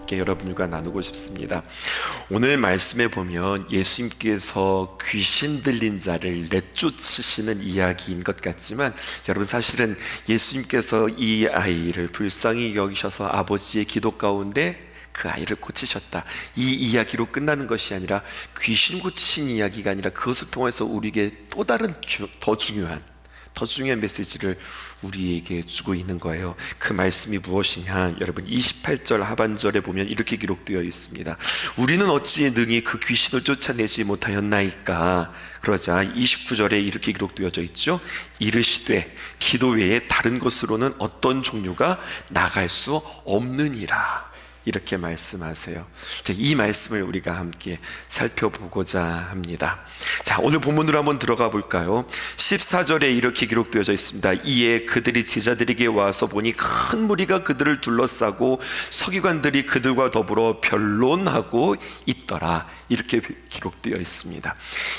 함께 여러분과 나누고 싶습니다. 오늘 말씀에 보면 예수님께서 귀신 들린 자를 내쫓으시는 이야기인 것 같지만, 여러분 사실은 예수님께서 이 아이를 불쌍히 여기셔서 아버지의 기도 가운데 그 아이를 고치셨다, 이 이야기로 끝나는 것이 아니라, 귀신 고치신 이야기가 아니라 그것을 통해서 우리에게 또 다른 더 중요한 메시지를 우리에게 주고 있는 거예요. 그 말씀이 무엇이냐, 여러분 28절 하반절에 보면 이렇게 기록되어 있습니다. 우리는 어찌 능히 그 귀신을 쫓아내지 못하였나이까. 그러자 29절에 이렇게 기록되어져 있죠. 이르시되 기도 외에 다른 것으로는 어떤 종류가 나갈 수 없느니라, 이렇게 말씀하세요. 이 말씀을 우리가 함께 살펴보고자 합니다. 자, 오늘 본문으로 한번 들어가 볼까요? 14절에 이렇게 기록되어져 있습니다. 이에 그들이 제자들에게 와서 보니 큰 무리가 그들을 둘러싸고 서기관들이 그들과 더불어 변론하고 있더라, 이렇게 기록되어 있습니다.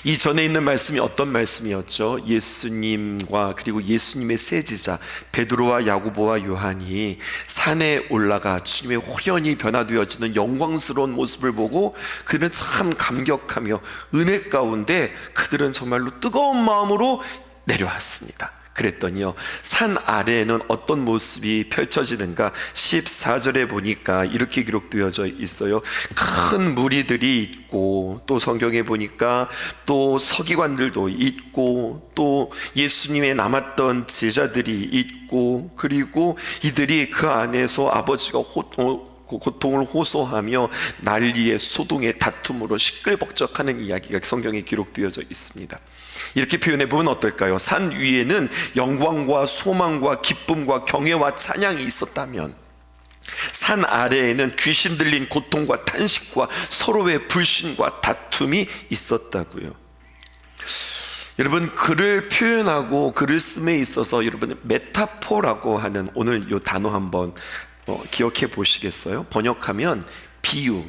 이 전에 있는 말씀이 어떤 말씀이었죠? 예수님과 그리고 예수님의 세 제자 베드로와 야고보와 요한이 산에 올라가 주님의 호련히 변화되어지는 영광스러운 모습을 보고 그들은 참 감격하며 은혜 가운데 그들은 정말로 뜨거운 마음으로 내려왔습니다. 그랬더니요, 산 아래에는 어떤 모습이 펼쳐지는가? 14절에 보니까 이렇게 기록되어져 있어요. 큰 무리들이 있고, 또 성경에 보니까 또 서기관들도 있고, 또 예수님의 남았던 제자들이 있고, 그리고 이들이 그 안에서 아버지가 고통을 호소하며 난리에 소동의 다툼으로 시끌벅적하는 이야기가 성경에 기록되어져 있습니다. 이렇게 표현해 보면 어떨까요? 산 위에는 영광과 소망과 기쁨과 경외와 찬양이 있었다면, 산 아래에는 귀신 들린 고통과 탄식과 서로의 불신과 다툼이 있었다고요. 여러분, 글을 표현하고 글을 씀에 있어서 여러분 메타포라고 하는 오늘 이 단어 한번 기억해 보시겠어요? 번역하면 비유,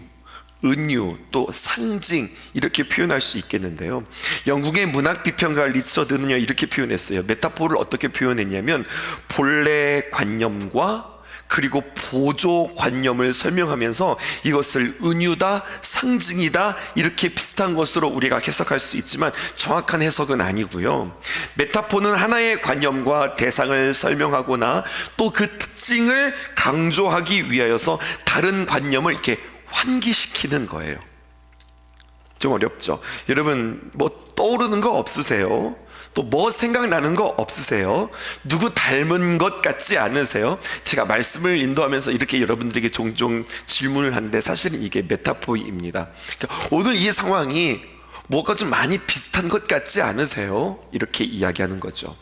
은유, 또 상징, 이렇게 표현할 수 있겠는데요. 영국의 문학 비평가 리처드는요, 이렇게 표현했어요. 메타포를 어떻게 표현했냐면, 본래 관념과 그리고 보조 관념을 설명하면서 이것을 은유다, 상징이다, 이렇게 비슷한 것으로 우리가 해석할 수 있지만 정확한 해석은 아니고요. 메타포는 하나의 관념과 대상을 설명하거나 또 그 특징을 강조하기 위하여서 다른 관념을 이렇게 환기시키는 거예요. 좀 어렵죠? 여러분, 뭐 떠오르는 거 없으세요? 또 뭐 생각나는 거 없으세요? 누구 닮은 것 같지 않으세요? 제가 말씀을 인도하면서 이렇게 여러분들에게 종종 질문을 하는데 사실은 이게 메타포입니다. 그러니까 오늘 이 상황이 뭐가 좀 많이 비슷한 것 같지 않으세요? 이렇게 이야기하는 거죠.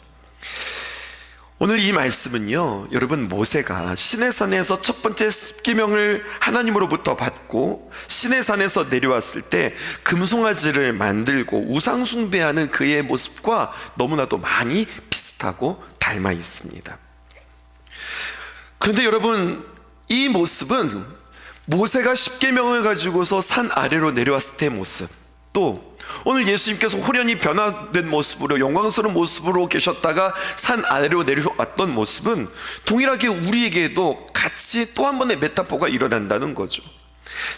오늘 이 말씀은요, 여러분, 모세가 시내산에서 첫 번째 십계명을 하나님으로부터 받고 시내산에서 내려왔을 때 금송아지를 만들고 우상 숭배하는 그의 모습과 너무나도 많이 비슷하고 닮아 있습니다. 그런데 여러분, 이 모습은 모세가 십계명을 가지고서 산 아래로 내려왔을 때의 모습, 또 오늘 예수님께서 호련히 변화된 모습으로 영광스러운 모습으로 계셨다가 산 아래로 내려왔던 모습은 동일하게 우리에게도 같이 또 한 번의 메타포가 일어난다는 거죠.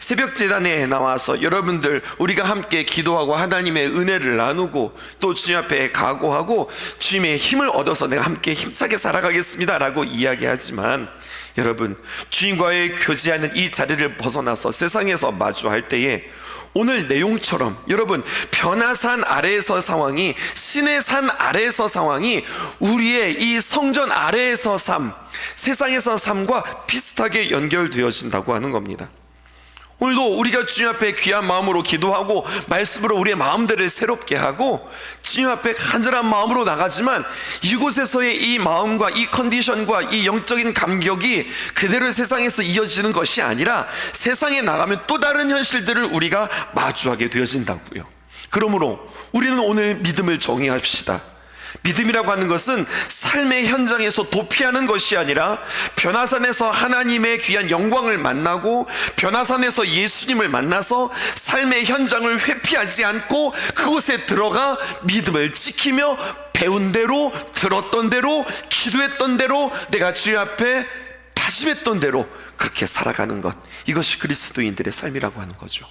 새벽 제단에 나와서 여러분들 우리가 함께 기도하고 하나님의 은혜를 나누고 또 주님 앞에 각오하고 주님의 힘을 얻어서 내가 함께 힘차게 살아가겠습니다 라고 이야기하지만, 여러분, 주님과의 교제하는 이 자리를 벗어나서 세상에서 마주할 때에 오늘 내용처럼 여러분, 변화산 아래에서 상황이, 시내산 아래에서 상황이 우리의 이 성전 아래에서 삶, 세상에서 삶과 비슷하게 연결되어진다고 하는 겁니다. 오늘도 우리가 주님 앞에 귀한 마음으로 기도하고 말씀으로 우리의 마음들을 새롭게 하고 주님 앞에 간절한 마음으로 나가지만, 이곳에서의 이 마음과 이 컨디션과 이 영적인 감격이 그대로 세상에서 이어지는 것이 아니라 세상에 나가면 또 다른 현실들을 우리가 마주하게 되어진다고요. 그러므로 우리는 오늘 믿음을 정의합시다. 믿음이라고 하는 것은 삶의 현장에서 도피하는 것이 아니라 변화산에서 하나님의 귀한 영광을 만나고 변화산에서 예수님을 만나서 삶의 현장을 회피하지 않고 그곳에 들어가 믿음을 지키며 배운 대로, 들었던 대로, 기도했던 대로 내가 주님 앞에 다짐했던 대로 그렇게 살아가는 것, 이것이 그리스도인들의 삶이라고 하는 거죠.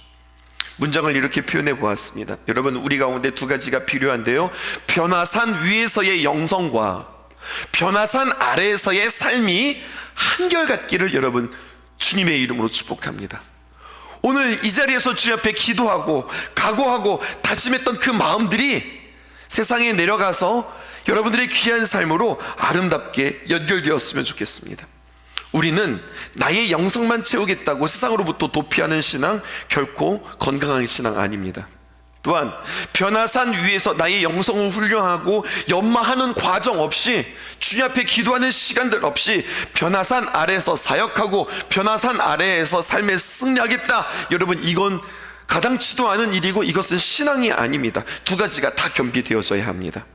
문장을 이렇게 표현해 보았습니다. 여러분, 우리 가운데 두 가지가 필요한데요, 변화산 위에서의 영성과 변화산 아래에서의 삶이 한결같기를 여러분 주님의 이름으로 축복합니다. 오늘 이 자리에서 주님 앞에 기도하고 각오하고 다짐했던 그 마음들이 세상에 내려가서 여러분들의 귀한 삶으로 아름답게 연결되었으면 좋겠습니다. 우리는 나의 영성만 채우겠다고 세상으로부터 도피하는 신앙, 결코 건강한 신앙 아닙니다. 또한 변화산 위에서 나의 영성을 훈련하고 연마하는 과정 없이, 주님 앞에 기도하는 시간들 없이 변화산 아래에서 사역하고 변화산 아래에서 삶에 승리하겠다, 여러분, 이건 가당치도 않은 일이고 이것은 신앙이 아닙니다. 두 가지가 다 겸비되어져야 합니다.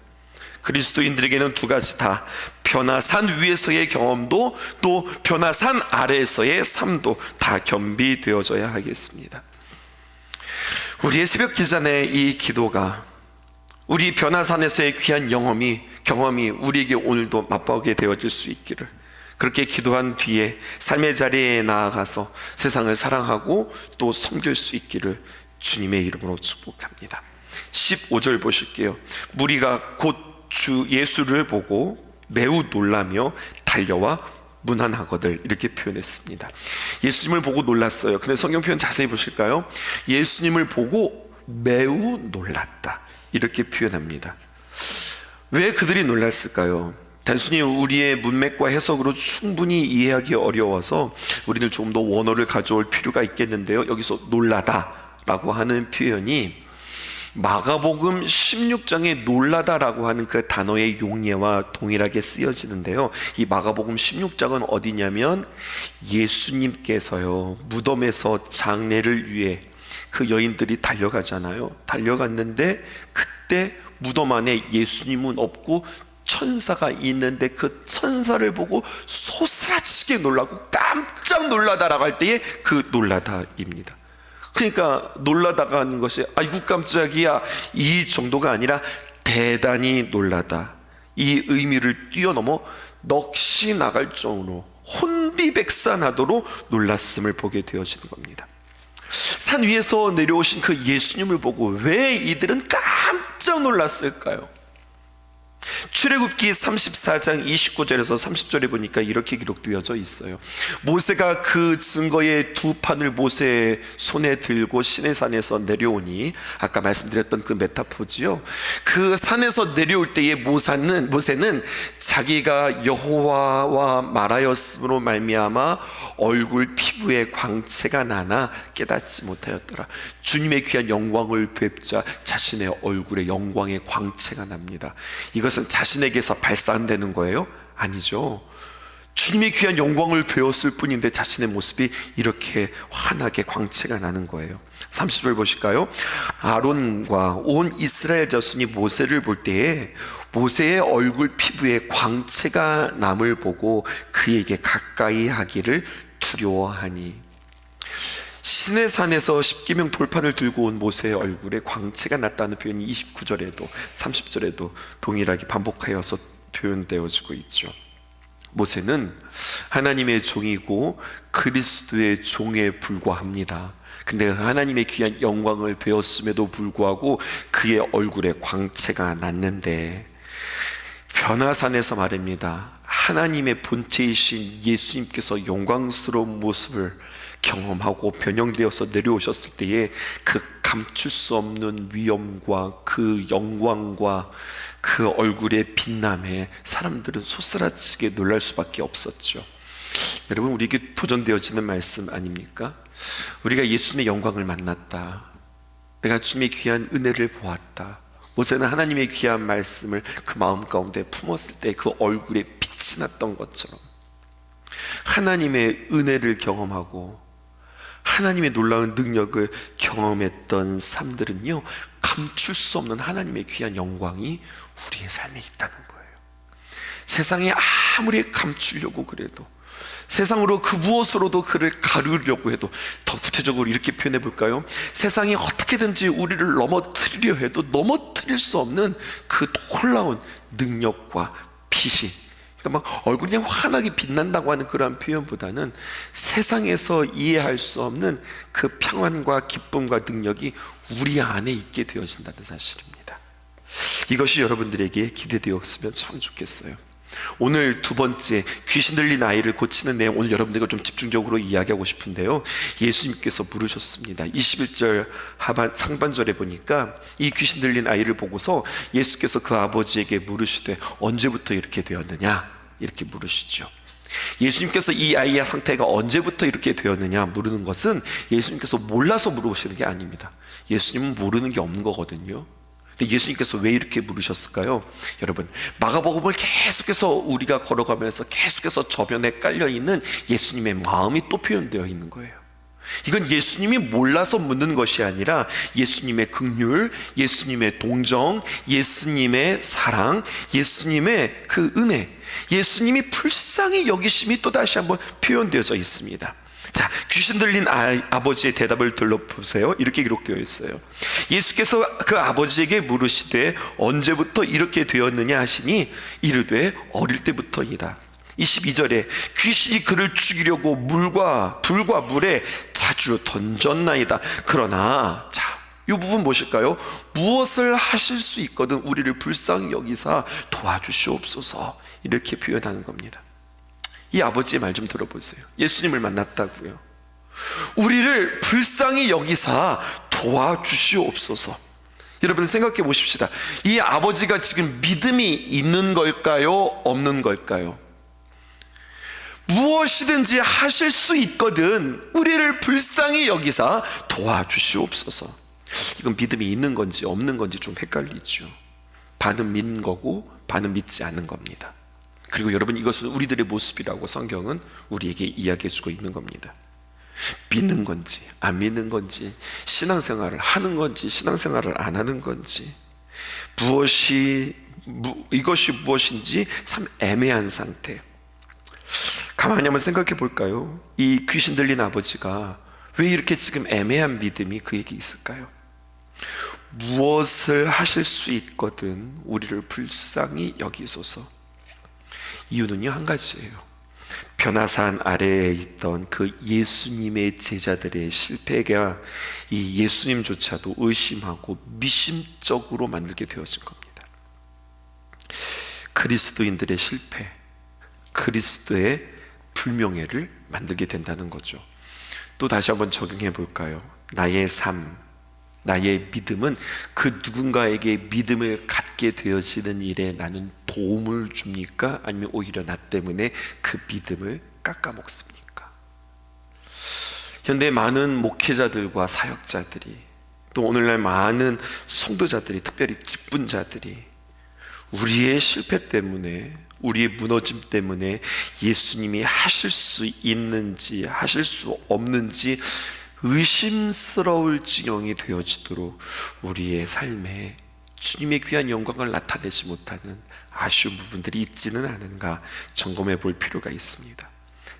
그리스도인들에게는 두 가지 다, 변화산 위에서의 경험도 또 변화산 아래에서의 삶도 다 겸비되어져야 하겠습니다. 우리의 새벽 기전의 이 기도가, 우리 변화산에서의 귀한 경험이 우리에게 오늘도 맛보게 되어질 수 있기를, 그렇게 기도한 뒤에 삶의 자리에 나아가서 세상을 사랑하고 또 섬길 수 있기를 주님의 이름으로 축복합니다. 15절 보실게요. 무리가 곧 주 예수를 보고 매우 놀라며 달려와 문안하거들, 이렇게 표현했습니다. 예수님을 보고 놀랐어요. 근데 성경 표현 자세히 보실까요? 예수님을 보고 매우 놀랐다, 이렇게 표현합니다. 왜 그들이 놀랐을까요? 단순히 우리의 문맥과 해석으로 충분히 이해하기 어려워서 우리는 조금 더 원어를 가져올 필요가 있겠는데요, 여기서 놀라다라고 하는 표현이 마가복음 16장에 놀라다라고 하는 그 단어의 용례와 동일하게 쓰여지는데요, 이 마가복음 16장은 어디냐면 예수님께서요 무덤에서 장례를 위해 그 여인들이 달려가잖아요. 달려갔는데 그때 무덤 안에 예수님은 없고 천사가 있는데 그 천사를 보고 소스라치게 놀라고 깜짝 놀라다라고 할 때의 그 놀라다입니다. 그러니까 놀라다가 하는 것이 아이고 깜짝이야, 이 정도가 아니라 대단히 놀라다, 이 의미를 뛰어넘어 넋이 나갈 정도로 혼비백산하도록 놀랐음을 보게 되어지는 겁니다. 산 위에서 내려오신 그 예수님을 보고 왜 이들은 깜짝 놀랐을까요? 출애굽기 34장 29절에서 30절에 보니까 이렇게 기록되어져 있어요. 모세가 그 증거의 두 판을 모세의 손에 들고 시내산에서 내려오니, 아까 말씀드렸던 그 메타포지요, 그 산에서 내려올 때에 모세는 자기가 여호와와 말하였으므로 말미암아 얼굴 피부에 광채가 나나 깨닫지 못하였더라. 주님의 귀한 영광을 뵙자 자신의 얼굴에 영광의 광채가 납니다. 이것은 자신에게서 발산되는 거예요? 아니죠. 주님의 귀한 영광을 배웠을 뿐인데 자신의 모습이 이렇게 환하게 광채가 나는 거예요. 30절 보실까요? 아론과 온 이스라엘 자손이 모세를 볼 때에 모세의 얼굴 피부에 광채가 남을 보고 그에게 가까이 하기를 두려워하니, 시내산에서 십계명 돌판을 들고 온 모세의 얼굴에 광채가 났다는 표현이 29절에도 30절에도 동일하게 반복하여서 표현되어지고 있죠. 모세는 하나님의 종이고 그리스도의 종에 불과합니다. 근데 하나님의 귀한 영광을 배웠음에도 불구하고 그의 얼굴에 광채가 났는데, 변화산에서 말입니다, 하나님의 본체이신 예수님께서 영광스러운 모습을 경험하고 변형되어서 내려오셨을 때에 그 감출 수 없는 위엄과 그 영광과 그 얼굴의 빛남에 사람들은 소스라치게 놀랄 수밖에 없었죠. 여러분, 우리에게 도전되어지는 말씀 아닙니까? 우리가 예수님의 영광을 만났다, 내가 주님의 귀한 은혜를 보았다. 모세는 하나님의 귀한 말씀을 그 마음 가운데 품었을 때 그 얼굴에 빛이 났던 것처럼, 하나님의 은혜를 경험하고 하나님의 놀라운 능력을 경험했던 삶들은요, 감출 수 없는 하나님의 귀한 영광이 우리의 삶에 있다는 거예요. 세상에 아무리 감추려고 그래도, 세상으로 그 무엇으로도 그를 가르려고 해도, 더 구체적으로 이렇게 표현해 볼까요? 세상이 어떻게든지 우리를 넘어뜨리려 해도 넘어뜨릴 수 없는 그 놀라운 능력과 빛이 그러니까 막 얼굴이 그냥 환하게 빛난다고 하는 그런 표현보다는 세상에서 이해할 수 없는 그 평안과 기쁨과 능력이 우리 안에 있게 되어진다는 사실입니다. 이것이 여러분들에게 기대되었으면 참 좋겠어요. 오늘 두 번째, 귀신 들린 아이를 고치는 내용, 오늘 여러분들과 좀 집중적으로 이야기하고 싶은데요, 예수님께서 물으셨습니다. 21절 상반절에 보니까 이 귀신 들린 아이를 보고서 예수께서 그 아버지에게 물으시되 언제부터 이렇게 되었느냐, 이렇게 물으시죠. 예수님께서 이 아이의 상태가 언제부터 이렇게 되었느냐 물으는 것은 예수님께서 몰라서 물어보시는 게 아닙니다. 예수님은 모르는 게 없는 거거든요. 근데 예수님께서 왜 이렇게 물으셨을까요? 여러분, 마가복음을 계속해서 우리가 걸어가면서 계속해서 저변에 깔려있는 예수님의 마음이 또 표현되어 있는 거예요. 이건 예수님이 몰라서 묻는 것이 아니라 예수님의 긍휼, 예수님의 동정, 예수님의 사랑, 예수님의 그 은혜, 예수님이 불쌍히 여기심이 또 다시 한번 표현되어져 있습니다. 자, 귀신 들린 아버지의 대답을 들어보세요. 이렇게 기록되어 있어요. 예수께서 그 아버지에게 물으시되 언제부터 이렇게 되었느냐 하시니 이르되 어릴 때부터이다. 22절에 귀신이 그를 죽이려고 물과 불과 물에 자주 던졌나이다. 그러나 자, 이 부분 무엇일까요? 무엇을 하실 수 있거든 우리를 불쌍히 여기사 도와주시옵소서, 이렇게 표현하는 겁니다. 이 아버지의 말 좀 들어보세요. 예수님을 만났다고요. 우리를 불쌍히 여기사 도와주시옵소서. 여러분 생각해 보십시다. 이 아버지가 지금 믿음이 있는 걸까요? 없는 걸까요? 무엇이든지 하실 수 있거든 우리를 불쌍히 여기사 도와주시옵소서. 이건 믿음이 있는 건지 없는 건지 좀 헷갈리죠. 반은 믿는 거고 반은 믿지 않는 겁니다. 그리고 여러분, 이것은 우리들의 모습이라고 성경은 우리에게 이야기해 주고 있는 겁니다. 믿는 건지 안 믿는 건지, 신앙생활을 하는 건지 신앙생활을 안 하는 건지, 이것이 무엇인지 참 애매한 상태. 가만히 한번 생각해 볼까요? 이 귀신 들린 아버지가 왜 이렇게 지금 애매한 믿음이 그에게 있을까요? 무엇을 하실 수 있거든 우리를 불쌍히 여기소서. 이유는요, 한 가지예요. 변화산 아래에 있던 그 예수님의 제자들의 실패가 이 예수님조차도 의심하고 미심쩍으로 만들게 되어진 겁니다. 그리스도인들의 실패, 그리스도의 불명예를 만들게 된다는 거죠. 또 다시 한번 적용해 볼까요? 나의 삶, 나의 믿음은 그 누군가에게 믿음을 갖게 되어지는 일에 나는 도움을 줍니까? 아니면 오히려 나 때문에 그 믿음을 깎아먹습니까? 현대 많은 목회자들과 사역자들이, 또 오늘날 많은 성도자들이, 특별히 직분자들이 우리의 실패 때문에, 우리의 무너짐 때문에 예수님이 하실 수 있는지 하실 수 없는지 의심스러울 지경이 되어지도록 우리의 삶에 주님의 귀한 영광을 나타내지 못하는 아쉬운 부분들이 있지는 않은가 점검해 볼 필요가 있습니다.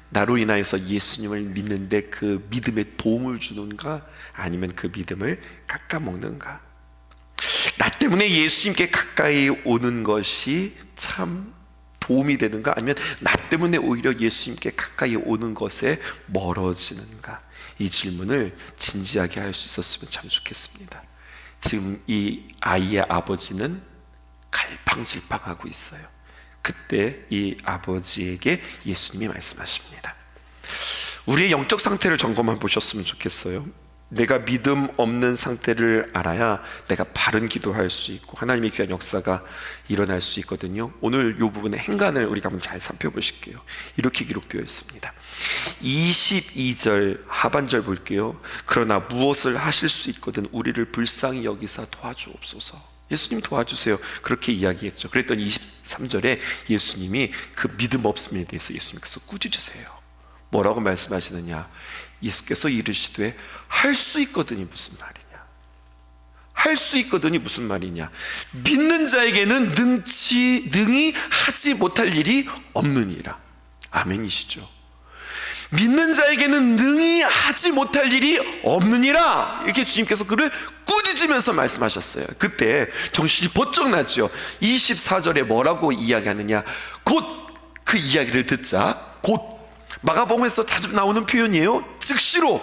나로 인하여서 예수님을 믿는데 그 믿음에 도움을 주는가, 아니면 그 믿음을 깎아먹는가. 나 때문에 예수님께 가까이 오는 것이 참 도움이 되는가, 아니면 나 때문에 오히려 예수님께 가까이 오는 것에 멀어지는가. 이 질문을 진지하게 할 수 있었으면 참 좋겠습니다. 지금 이 아이의 아버지는 갈팡질팡하고 있어요. 그때 이 아버지에게 예수님이 말씀하십니다. 우리의 영적 상태를 점검해 보셨으면 좋겠어요. 내가 믿음 없는 상태를 알아야 내가 바른 기도할 수 있고 하나님의 귀한 역사가 일어날 수 있거든요. 오늘 이 부분의 행간을 우리가 한번 잘 살펴보실게요. 이렇게 기록되어 있습니다. 22절 하반절 볼게요. 그러나 무엇을 하실 수 있거든 우리를 불쌍히 여기사 도와주옵소서. 예수님 도와주세요, 그렇게 이야기했죠. 그랬더니 23절에 예수님이 그 믿음 없음에 대해서 예수님께서 꾸짖으세요. 뭐라고 말씀하시느냐? 예수께서 이르시되 할 수 있거든이 무슨 말이냐? 할 수 있거든이 무슨 말이냐? 믿는 자에게는 능히 하지 못할 일이 없느니라. 아멘이시죠? 믿는 자에게는 능히 하지 못할 일이 없느니라, 이렇게 주님께서 그를 꾸짖으면서 말씀하셨어요. 그때 정신이 번쩍 났죠. 24절에 뭐라고 이야기하느냐? 곧 그 이야기를 듣자 곧, 마가복음에서 자주 나오는 표현이에요. 즉시로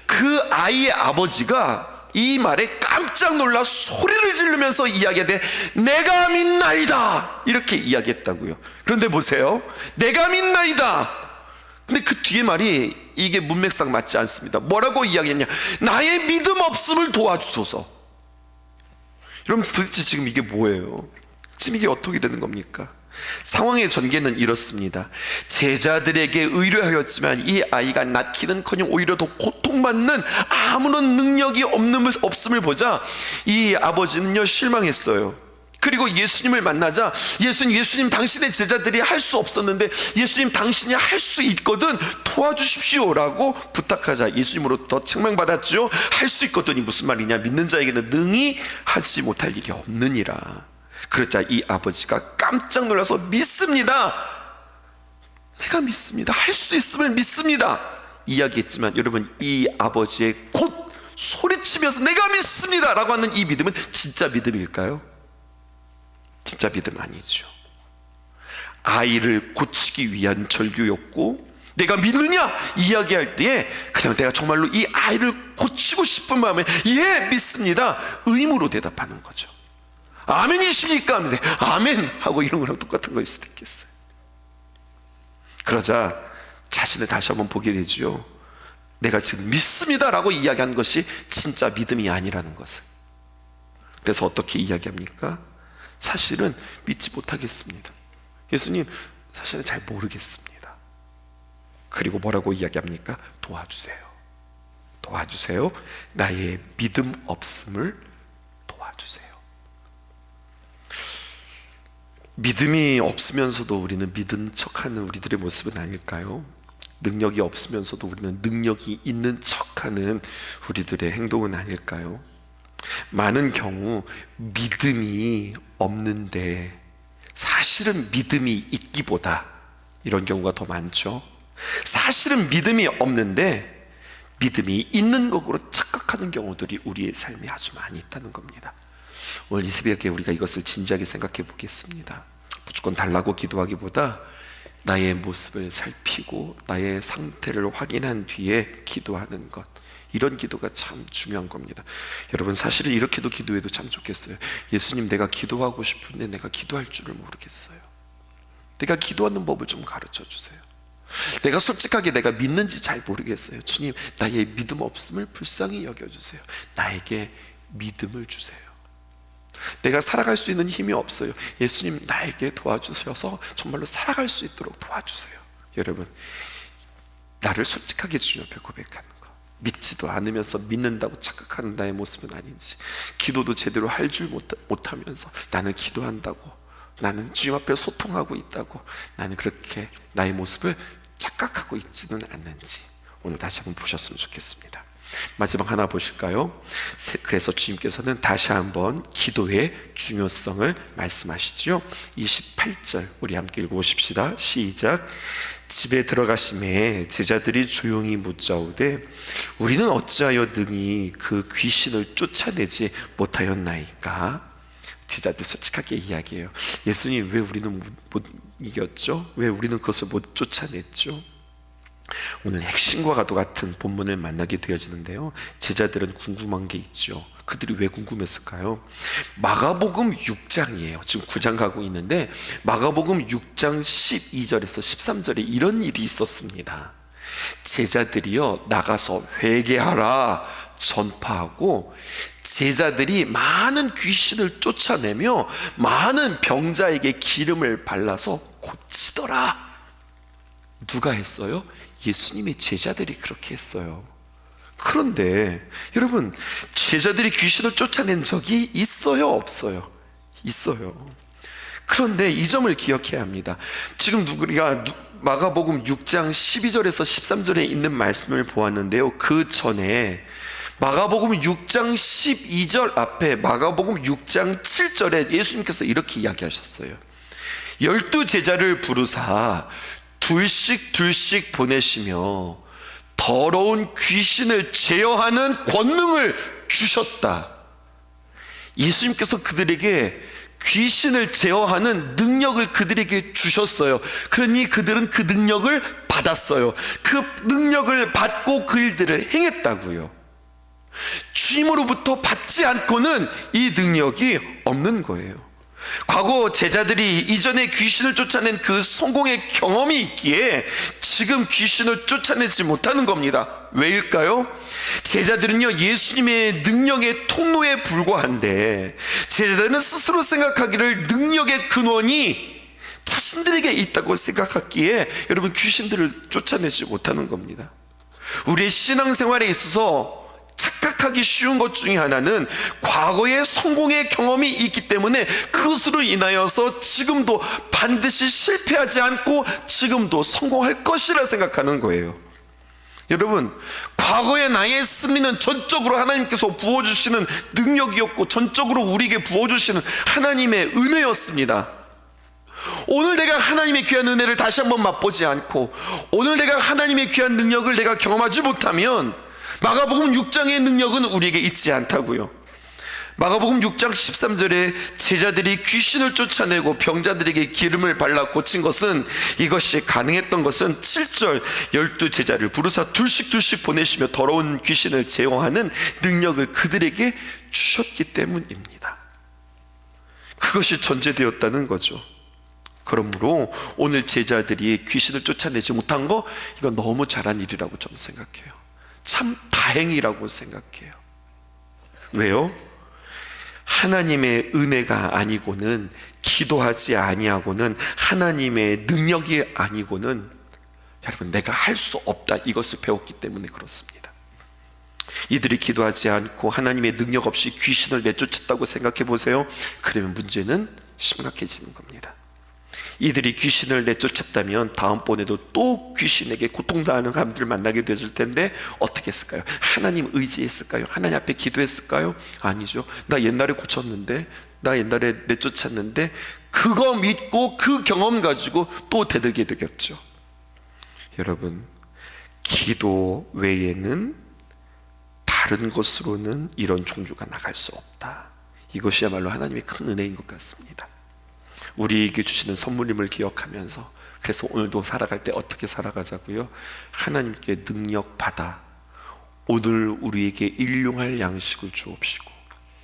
그 아이의 아버지가 이 말에 깜짝 놀라 소리를 지르면서 이야기하되 내가 믿나이다, 이렇게 이야기했다고요. 그런데 보세요, 내가 믿나이다. 근데 그 뒤에 말이 이게 문맥상 맞지 않습니다. 뭐라고 이야기했냐? 나의 믿음 없음을 도와주소서. 여러분, 도대체 지금 이게 뭐예요? 지금 이게 어떻게 되는 겁니까? 상황의 전개는 이렇습니다. 제자들에게 의뢰하였지만 이 아이가 낳기는커녕 오히려 더 고통받는 아무런 능력이 없음을 보자 이 아버지는요 실망했어요. 그리고 예수님을 만나자 예수님 당신의 제자들이 할 수 없었는데 예수님 당신이 할 수 있거든 도와주십시오라고 부탁하자 예수님으로부터 책망받았죠. 할 수 있거든이 무슨 말이냐? 믿는 자에게는 능히 하지 못할 일이 없느니라. 그러자 이 아버지가 깜짝 놀라서 믿습니다, 내가 믿습니다, 할 수 있으면 믿습니다 이야기했지만, 여러분, 이 아버지의 곧 소리치면서 내가 믿습니다 라고 하는 이 믿음은 진짜 믿음일까요? 진짜 믿음 아니죠. 아이를 고치기 위한 절규였고, 내가 믿느냐 이야기할 때에 그냥 내가 정말로 이 아이를 고치고 싶은 마음에 예 믿습니다 의무로 대답하는 거죠. 아멘이십니까? 아멘 하고 이런 거랑 똑같은 거일 수도 있겠어요. 그러자 자신을 다시 한번 보게 되죠. 내가 지금 믿습니다 라고 이야기한 것이 진짜 믿음이 아니라는 것을. 그래서 어떻게 이야기합니까? 사실은 믿지 못하겠습니다, 예수님 사실은 잘 모르겠습니다. 그리고 뭐라고 이야기합니까? 도와주세요, 도와주세요, 나의 믿음 없음을 도와주세요. 믿음이 없으면서도 우리는 믿은 척하는 우리들의 모습은 아닐까요? 능력이 없으면서도 우리는 능력이 있는 척하는 우리들의 행동은 아닐까요? 많은 경우 믿음이 없는데 사실은 믿음이 있기보다, 이런 경우가 더 많죠. 사실은 믿음이 없는데 믿음이 있는 것으로 착각하는 경우들이 우리의 삶에 아주 많이 있다는 겁니다. 오늘 이 새벽에 우리가 이것을 진지하게 생각해 보겠습니다. 무조건 달라고 기도하기보다 나의 모습을 살피고 나의 상태를 확인한 뒤에 기도하는 것, 이런 기도가 참 중요한 겁니다. 여러분, 사실은 이렇게도 기도해도 참 좋겠어요. 예수님, 내가 기도하고 싶은데 내가 기도할 줄을 모르겠어요. 내가 기도하는 법을 좀 가르쳐 주세요. 내가 솔직하게 내가 믿는지 잘 모르겠어요. 주님, 나의 믿음 없음을 불쌍히 여겨주세요. 나에게 믿음을 주세요. 내가 살아갈 수 있는 힘이 없어요. 예수님, 나에게 도와주셔서 정말로 살아갈 수 있도록 도와주세요. 여러분, 나를 솔직하게 주님 앞에 고백하는 거, 믿지도 않으면서 믿는다고 착각하는 나의 모습은 아닌지, 기도도 제대로 할 줄 못하면서 나는 기도한다고, 나는 주님 앞에 소통하고 있다고, 나는 그렇게 나의 모습을 착각하고 있지는 않는지 오늘 다시 한번 보셨으면 좋겠습니다. 마지막 하나 보실까요? 그래서 주님께서는 다시 한번 기도의 중요성을 말씀하시죠. 28절 우리 함께 읽어보십시다. 시작. 집에 들어가심에 제자들이 조용히 묻자오되 우리는 어찌하여 능히 그 귀신을 쫓아내지 못하였나이까? 제자들 솔직하게 이야기해요. 예수님, 왜 우리는 못 이겼죠? 왜 우리는 그것을 못 쫓아냈죠? 오늘 핵심과 같은 본문을 만나게 되어지는데요, 제자들은 궁금한 게 있죠. 그들이 왜 궁금했을까요? 마가복음 6장이에요. 지금 9장 가고 있는데 마가복음 6장 12절에서 13절에 이런 일이 있었습니다. 제자들이요, 나가서 회개하라 전파하고 제자들이 많은 귀신을 쫓아내며 많은 병자에게 기름을 발라서 고치더라. 누가 했어요? 예수님의 제자들이 그렇게 했어요. 그런데 여러분, 제자들이 귀신을 쫓아낸 적이 있어요, 없어요? 있어요. 그런데 이 점을 기억해야 합니다. 지금 우리가 마가복음 6장 12절에서 13절에 있는 말씀을 보았는데요, 그 전에 마가복음 6장 12절 앞에 마가복음 6장 7절에 예수님께서 이렇게 이야기하셨어요. 12제자를 부르사 둘씩 보내시며 더러운 귀신을 제어하는 권능을 주셨다. 예수님께서 그들에게 귀신을 제어하는 능력을 그들에게 주셨어요. 그러니 그들은 그 능력을 받았어요. 그 능력을 받고 그 일들을 행했다고요. 주님으로부터 받지 않고는 이 능력이 없는 거예요. 과거 제자들이 이전에 귀신을 쫓아낸 그 성공의 경험이 있기에 지금 귀신을 쫓아내지 못하는 겁니다. 왜일까요? 제자들은요, 예수님의 능력의 통로에 불과한데 제자들은 스스로 생각하기를 능력의 근원이 자신들에게 있다고 생각했기에 여러분, 귀신들을 쫓아내지 못하는 겁니다. 우리의 신앙생활에 있어서 착각하기 쉬운 것 중에 하나는 과거의 성공의 경험이 있기 때문에 그것으로 인하여서 지금도 반드시 실패하지 않고 지금도 성공할 것이라 생각하는 거예요. 여러분, 과거의 나의 승리는 전적으로 하나님께서 부어주시는 능력이었고 전적으로 우리에게 부어주시는 하나님의 은혜였습니다. 오늘 내가 하나님의 귀한 은혜를 다시 한번 맛보지 않고 오늘 내가 하나님의 귀한 능력을 내가 경험하지 못하면 마가복음 6장의 능력은 우리에게 있지 않다고요. 마가복음 6장 13절에 제자들이 귀신을 쫓아내고 병자들에게 기름을 발라 고친 것은, 이것이 가능했던 것은 7절 12제자를 부르사 둘씩 보내시며 더러운 귀신을 제어하는 능력을 그들에게 주셨기 때문입니다. 그것이 전제되었다는 거죠. 그러므로 오늘 제자들이 귀신을 쫓아내지 못한 거, 이건 너무 잘한 일이라고 저는 생각해요. 참 다행이라고 생각해요. 왜요? 하나님의 은혜가 아니고는, 기도하지 아니하고는, 하나님의 능력이 아니고는 여러분, 내가 할 수 없다, 이것을 배웠기 때문에 그렇습니다. 이들이 기도하지 않고 하나님의 능력 없이 귀신을 내쫓았다고 생각해 보세요. 그러면 문제는 심각해지는 겁니다. 이들이 귀신을 내쫓았다면 다음번에도 또 귀신에게 고통당하는 사람들을 만나게 되었을 텐데 어떻게 했을까요? 하나님 의지했을까요? 하나님 앞에 기도했을까요? 아니죠. 나 옛날에 고쳤는데, 나 옛날에 내쫓았는데, 그거 믿고 그 경험 가지고 또 대들게 되겠죠. 여러분, 기도 외에는 다른 것으로는 이런 종주가 나갈 수 없다. 이것이야말로 하나님의 큰 은혜인 것 같습니다. 우리에게 주시는 선물임을 기억하면서, 그래서 오늘도 살아갈 때 어떻게 살아가자고요? 하나님께 능력 받아 오늘 우리에게 일용할 양식을 주옵시고,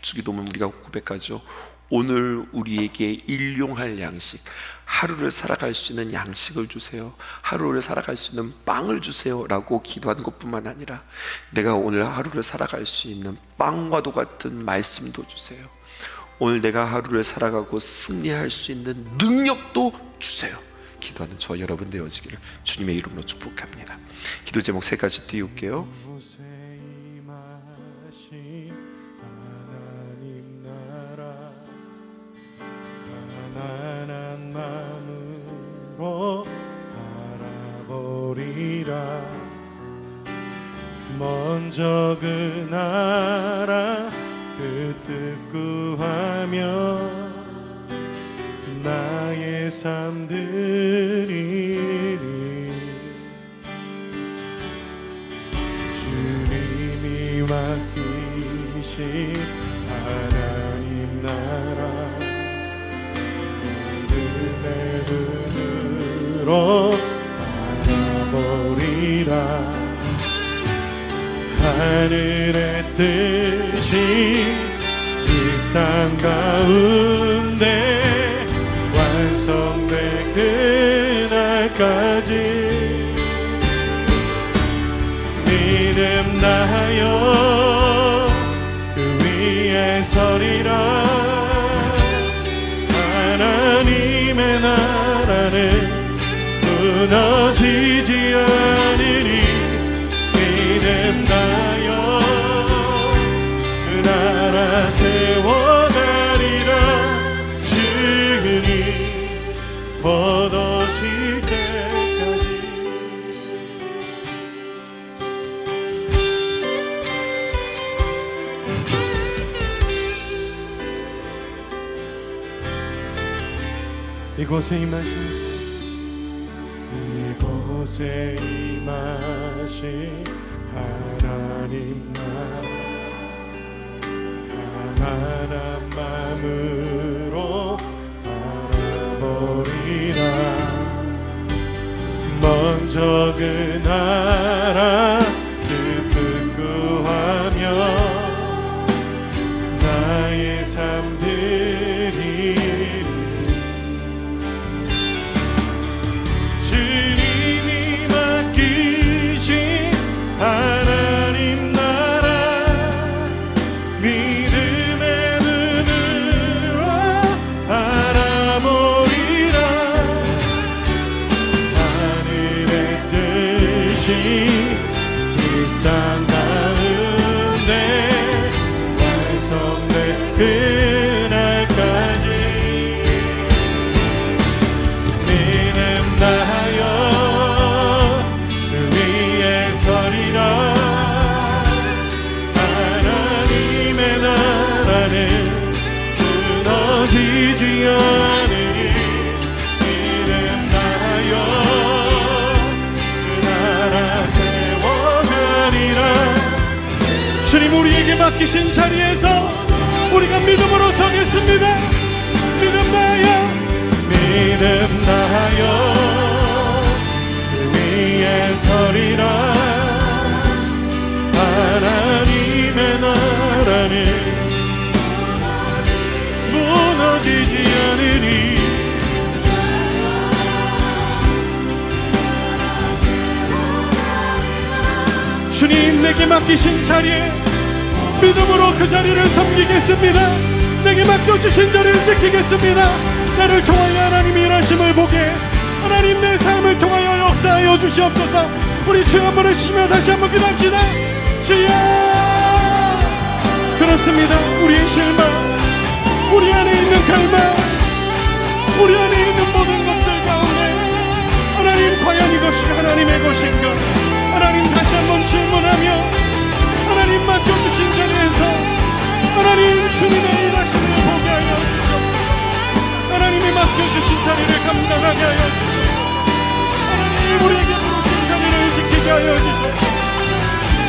주기도문 우리가 고백하죠. 오늘 우리에게 일용할 양식, 하루를 살아갈 수 있는 양식을 주세요. 하루를 살아갈 수 있는 빵을 주세요 라고 기도하는 것뿐만 아니라, 내가 오늘 하루를 살아갈 수 있는 빵과도 같은 말씀도 주세요. 오늘 내가 하루를 살아가고 승리할 수 있는 능력도 주세요. 기도하는 저 여러분 되어지기를 주님의 이름으로 축복합니다. 기도 제목 3가지 띄울게요. 가난한 마음으로 바라보리라. 먼저 그 나라 그 뜻 구하며 나의 삶 드리리. 주님이 맡기신 하나님 나라, 믿음의 눈으로 바라보리라. 하늘의 뜻이 이 땅 가운데 완성될 그날까지 믿음 다하여 그 위에 서리라. 하나님의 나라는 무너지지 않으리. 믿음 다하여 그 나라 세워가리라. 주님 얻으실 때까지. 이곳에 임하신 하나님 나라, 가난한 마음으로 알아보리라. 먼저 그 나라 뜻을 구하며 나의 삶 드리리. 주님이 맡기신 하나님 나라 믿음의 눈으로 알아보리라. 하늘의 뜻이 이 땅 가운데 완성될 그날까지 믿음 다하여 그 위에 서리라. 하나님의 나라는 무너지지 않으니 믿음 다하여 그 나라 세워가리라. 주님, 우리에게 맡기신 자리에서 우리가 믿음으로 서겠습니다. 믿음 다하여, 믿음 다하여 그 위에 서리라. 하나님의 나라는 무너지지 않으리. 주님, 내게 맡기신 자리에 믿음으로 그 자리를 섬기겠습니다. 내게 맡겨주신 자리를 지키겠습니다. 나를 통하여 하나님이 일하심을 보게, 하나님 내 삶을 통하여 역사하여 주시옵소서. 우리 주 한 번 외치며 다시 한번 기도합시다. 주여! 그렇습니다. 우리의 실망, 우리 안에 있는 갈망, 우리 안에 있는 모든 것들 가운데 하나님, 과연 이것이 하나님의 것인가? 하나님, 다시 한번 질문하며 하나님 맡겨주신 자리에서 하나님 주님의 일하심을 보게 하여 주시옵소서. 하나님이 맡겨주신 자리를 감당하게 하여 주시옵소서. 하나님, 우리에게 부르신 자리를 지키게 하여 주시옵소서.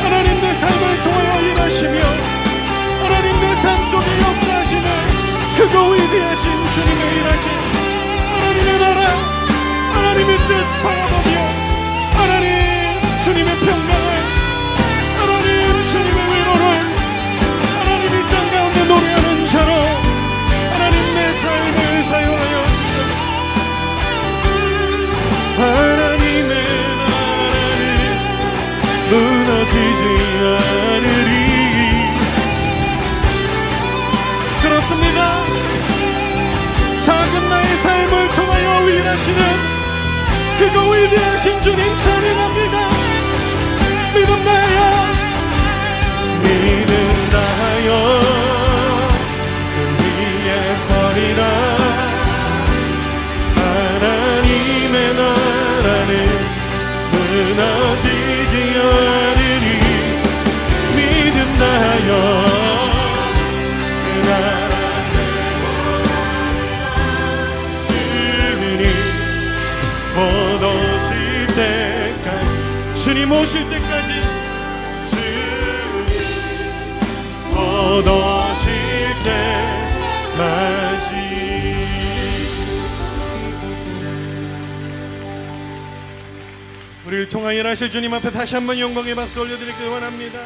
하나님, 내 삶을 통하여 일하시며 하나님 내 삶 속에 역사하시는 크고 위대하신 주님의 일하심, 하나님의 나라, 하나님의 뜻 바라보며 하나님 주님의 평강을, 하나님 주님의 위로를 하나님 이 땅 가운데 노래하는 자로 하나님 내 삶을 사용하여 주시옵소서. 하나님의 나라는 무너지지 않으리. 그렇습니다. 작은 나의 삶을 통하여 일하시는 그거 위대하신 주님 찬양합니다. 믿음 다하여, 믿음 다하여 그 위에 서리라. 하나님의 나라는 무너지지 않으리. 믿음 다하여 그 나라 세워가리라. 주님 곧 오실 때까지, 주님 오실 때까지, 주님 곧 오실 때까지. 우리를 통하여 일하실 주님 앞에 다시 한번 영광의 박수 올려드리길 원합니다.